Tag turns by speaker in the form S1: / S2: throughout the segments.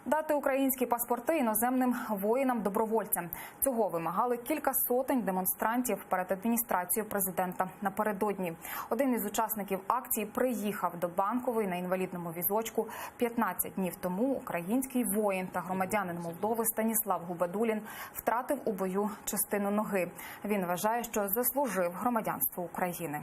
S1: Дати українські паспорти іноземним воїнам-добровольцям. Цього вимагали кілька сотень демонстрантів перед адміністрацією президента напередодні. Один із учасників акції приїхав до Банкової на інвалідному візочку. 15 днів тому український воїн та громадянин Молдови Станіслав Губайдулін втратив у бою частину ноги. Він вважає, що заслужив громадянство України.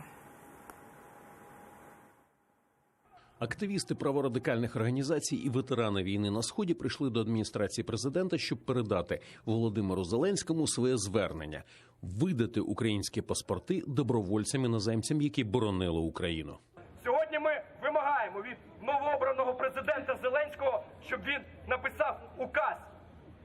S2: Активісти праворадикальних організацій і ветерани війни на Сході прийшли до адміністрації президента, щоб передати Володимиру Зеленському своє звернення – видати українські паспорти добровольцям-іноземцям, які боронили Україну.
S3: Сьогодні ми вимагаємо від новообраного президента Зеленського, щоб він написав указ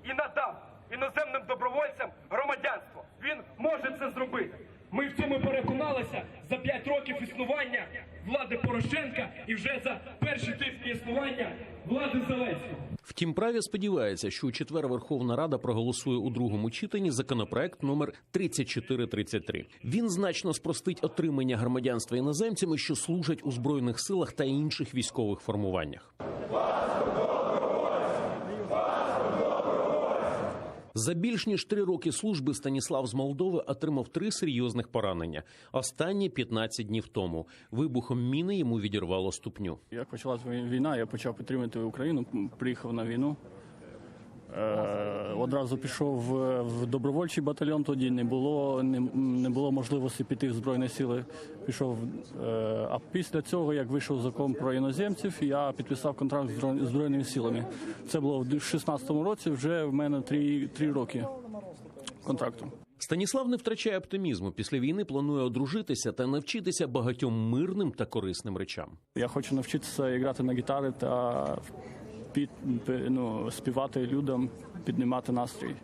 S3: і надав іноземним добровольцям громадянство. Він може це зробити. Ми в цьому переконалися за 5 років існування влади Порошенка і вже за перший тиждень існування влади Зеленського.
S2: Втім, праві сподівається, що у четвер Верховна Рада проголосує у другому читанні законопроект номер 3433. Він значно спростить отримання громадянства іноземцями, що служать у Збройних силах та інших військових формуваннях. За більш ніж 3 роки служби Станіслав з Молдови отримав 3 серйозних поранення. Останні 15 днів тому. Вибухом міни йому відірвало ступню.
S4: Як почалась війна, я почав підтримувати Україну, приїхав на війну. Одразу пішов в добровольчий батальйон, тоді не було можливості піти в Збройні сили. Пішов, а після цього, як вийшов закон про іноземців, я підписав контракт з Збройними силами. Це було в 2016 році, вже в мене 3 роки контракту.
S2: Станіслав не втрачає оптимізму. Після війни планує одружитися та навчитися багатьом мирним та корисним речам.
S4: Я хочу навчитися грати на гітарі та співати людям, піднімати настрій.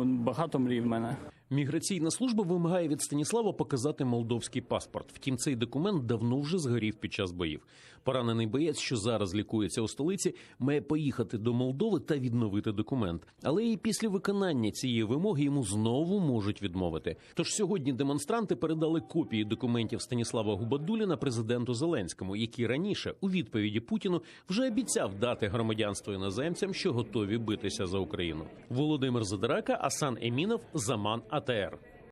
S4: Багато мрій в мене.
S2: Міграційна служба вимагає від Станіслава показати молдовський паспорт. Втім, цей документ давно вже згорів під час боїв. Поранений боєць, що зараз лікується у столиці, має поїхати до Молдови та відновити документ. Але і після виконання цієї вимоги йому знову можуть відмовити. Тож сьогодні демонстранти передали копії документів Станіслава Губайдуліна президенту Зеленському, який раніше у відповіді Путіну вже обіцяв дати громадянство іноземцям, що готові битися за Україну. Володимир Задирака, Асан Емінов, Заман АТР.